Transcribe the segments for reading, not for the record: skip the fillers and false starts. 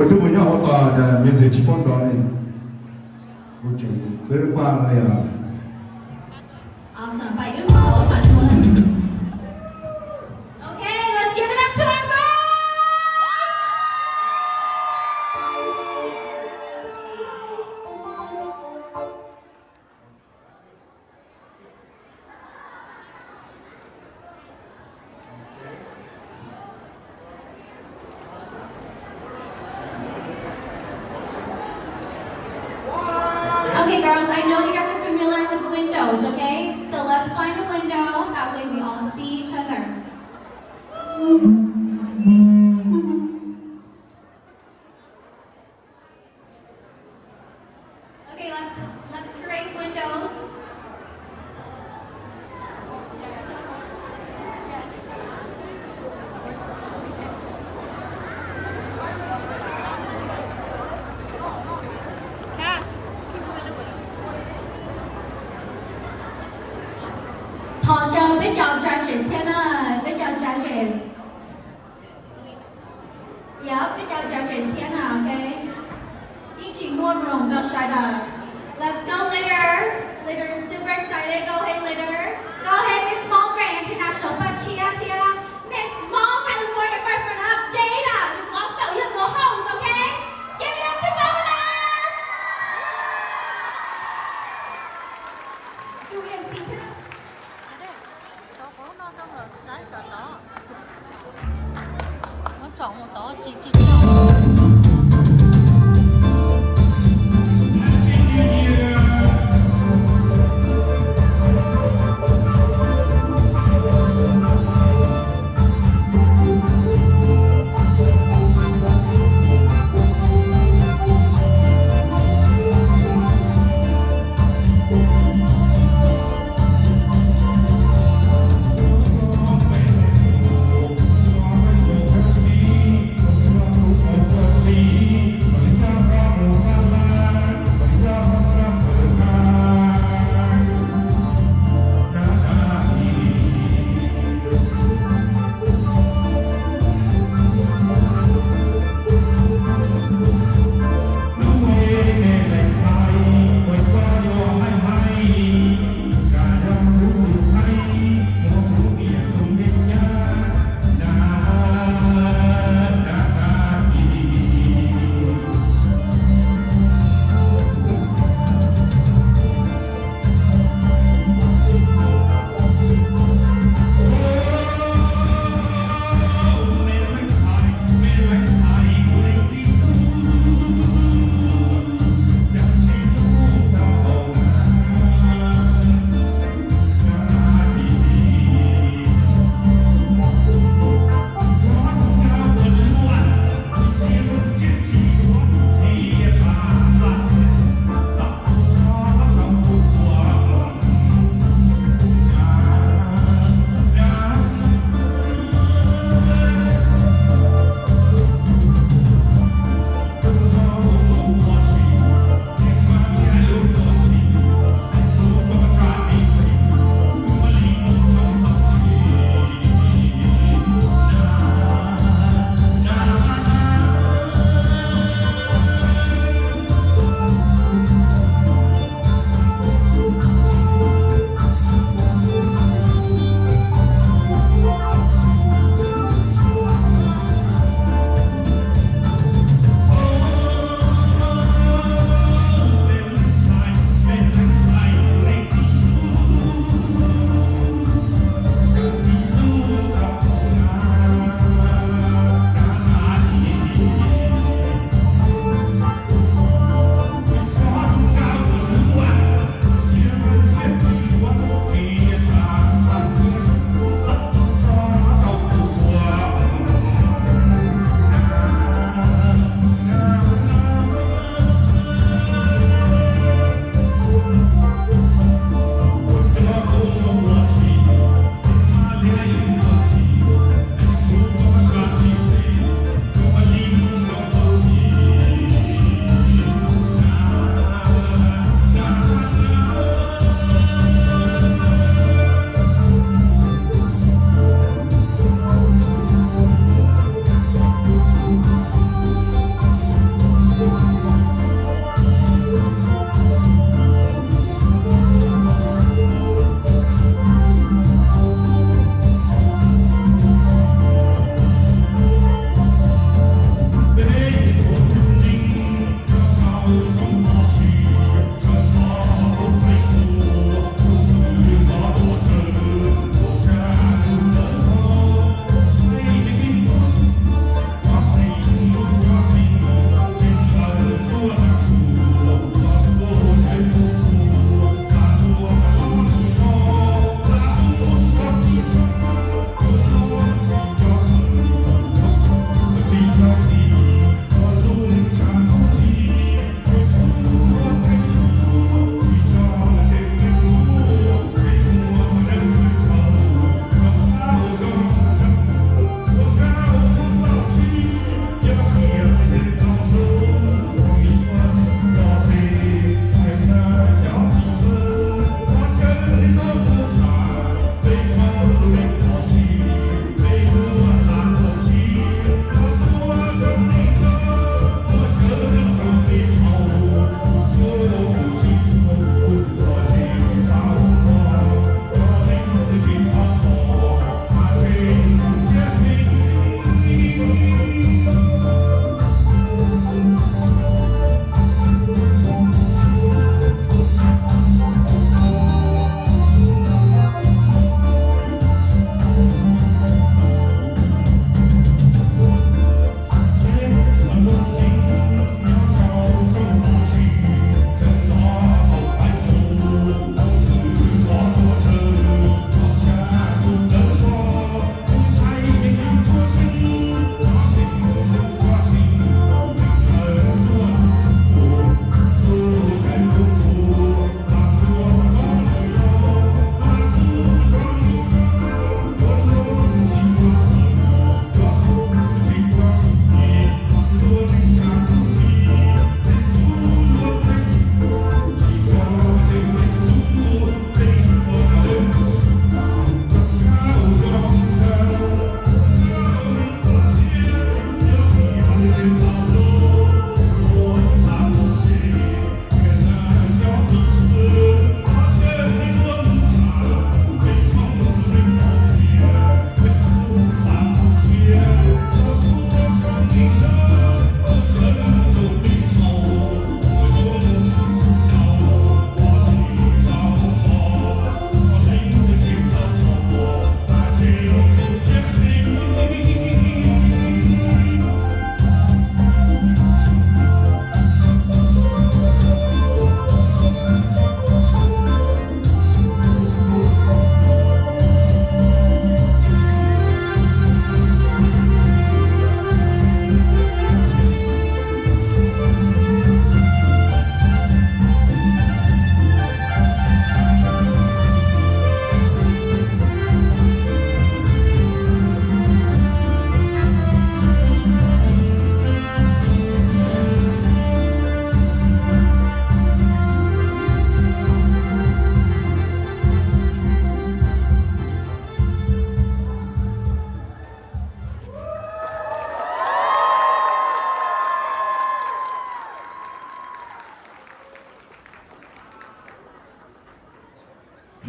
tu punya hotel dan music Jepun dah ni. Bukan, berapa ni ya? Awesome. Baik, kita mau bantuan. Okay, let's give it up to our girls. Okay, girls, I know you guys are familiar with windows, okay? So let's find a window, that way we all see each other. Okay, let's create windows. With your judges, Piana, with your judges. Yeah, with your judges, Piana, okay? 一起摸拢到晒的。Let's go, Litter. Litter is super excited. Go ahead, Litter. Go ahead, Miss Hmong Grand International. But Chia, Miss Hmong, I look for your first run up. Jada, you also your little host, okay? Give it up to both of them. UMC, Piana. Nó chọn một đó chị chọn.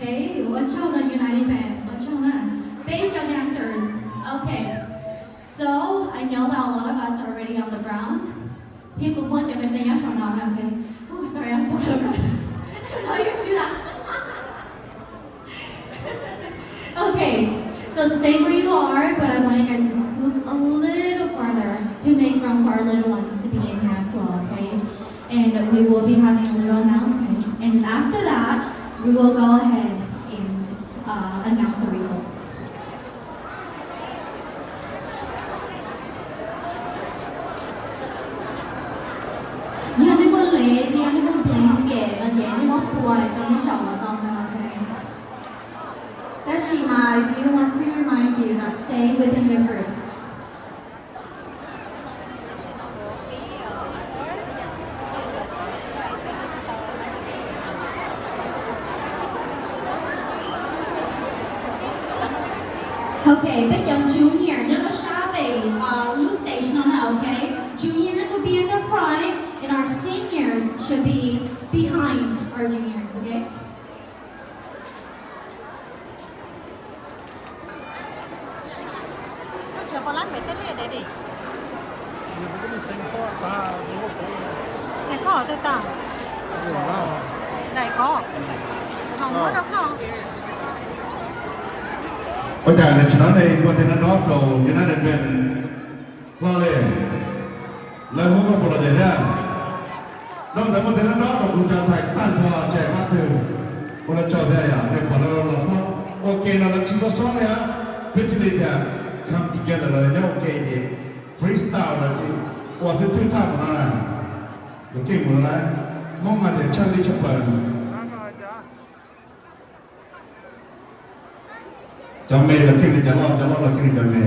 Okay, what's your United Band? What's your Band your dancers. Okay. So I know that a lot of us are already on the ground. People want to be okay. Oh, sorry, I'm so out of breath. I don't know how you do that. Okay, so stay where you are, but I want you guys to scoot a little farther to make room for our little ones to be in here as well, okay? And we will be having a little announcement. And after that, we will go ahead and announce the results. The animal lay, the animal blanket, and the animal boy, don't show them, okay? That's Shima. Do you want to remind you that stay within your groups? Okay, big young junior, little shabby, loose station on that, okay? Juniors will be in the front, and our seniors should be behind our juniors, okay? Chờ vào lát mấy cái này để đi. Xe khó tới tao. Này có. Không có đâu không. Bây giờ là chúng nó đây qua tên nó đó rồi như nó được bên lo lên lời muốn có một lời gì đó nó tại một tên nó đó rồi cũng cho sạch tan hòa trẻ mắt từ một lần chờ đây à để còn nó là sao ok nó là chỉ số số này á biết gì thì come together là nhớ ok gì freestyle là gì và sự thuyết thao của nó là được kinh của nó là mong mà để chơi đi chụp hình cho mê là kinh cho lo là kinh cho mê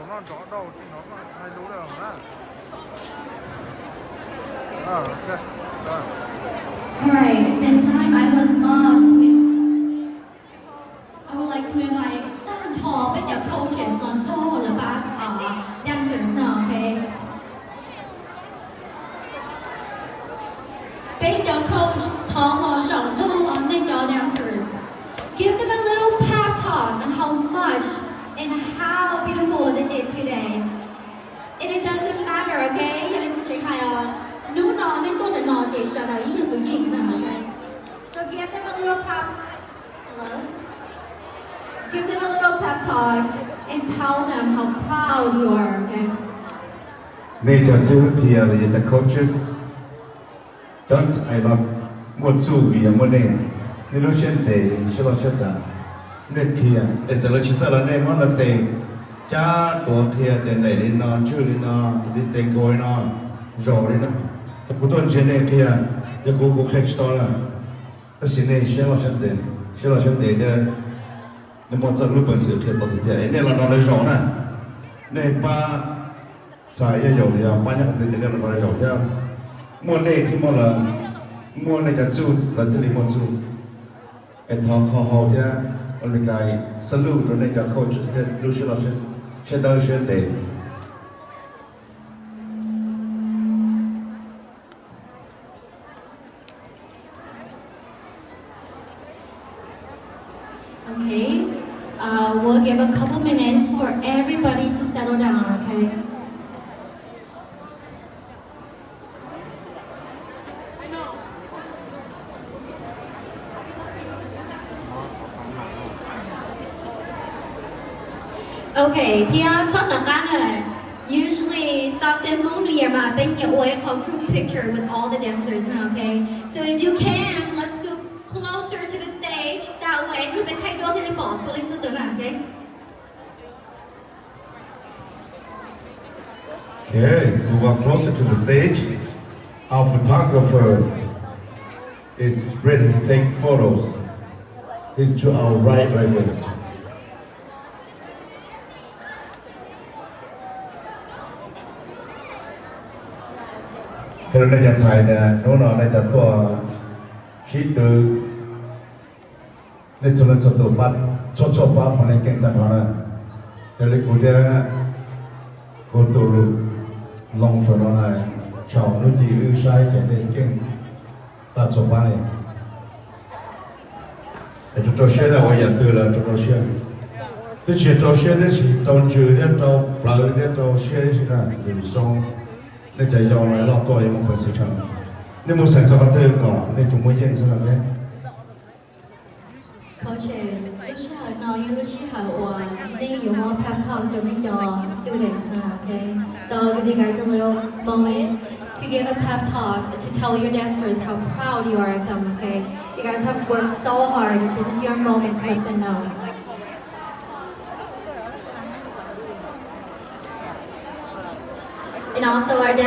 nó rõ đâu chứ nó hay đúng đâu đó ok rồi. Alright, this time I would like to invite Tan Tall, but your coaches on Tall about dancers now, okay? Thank your coach Tall on your dancers. Give them a little pep talk on how much and how beautiful they did today. And it doesn't matter, okay?อย่าลืมไปเช็คใครอ่ะหนูนอนในตัวเดี๋ยวนอนเดี๋ยวฉันเอายิ่งตัวยิ่งนะ okay? So give them a little pep. Hello? Give them a little pep talk and tell them how proud you are, okay? Nature Sylvia the coaches don't I love một chú vì một này nên nó trên tề sẽ lo chết đã nên kia để cho nó chỉ là nên món là tề cha tổ kia tề này đi nó chưa đi nó đi tề coi nó rồi đi nó cũng tuần trên này kia giờ cũng khách đó là ta xin này sẽ lo chết tề để một trận lúc bữa sự kia tổ thì nên là nó lấy rồi nè nên ba xài cái dầu thì ba nhắc tới nên là nó lấy rồi theo mua này thì mua là mua nàyจะจูดเราจะรีโมทจูดไอ้ทองคอหอที่อะไรกันสรุปตัวนี้จะโค้ชจะรู้สึกเราเช่นเดิมเช่นเดิม Okay, we'll give a couple minutes for everybody to settle down, okay? Okay, Tia, talk about usually Stockton Moon Year ma bên nhà ôi called group picture with all the dancers now, okay? So if you can, let's go closer to the stage. That way, we can take the ball to link to the okay? Okay, move on closer to the stage. Our photographer is ready to take photos. He's to our right here. Cái này là xài nè, nó là tua khí từ nên cho nên cho tụ bắt cho bắt mà nên kinh tế hóa nè, cái này cũng để cô tụ lòng phải nó này chọn nó gì ưu sai cái nên kinh 大走班里，就做些的我也对了，做些，这些做些的是到住的到老的到些是啦，就是说，你就要来老多也冇本事唱，你冇成熟的个，你仲冇认识了咩？ Coaches, now you have one. Then you will pep talk during your students now, okay? So I'll give you guys a little moment to give a pep talk to tell your dancers how proud you are of them, okay? You guys have worked so hard. This is your moment to let them know. And also our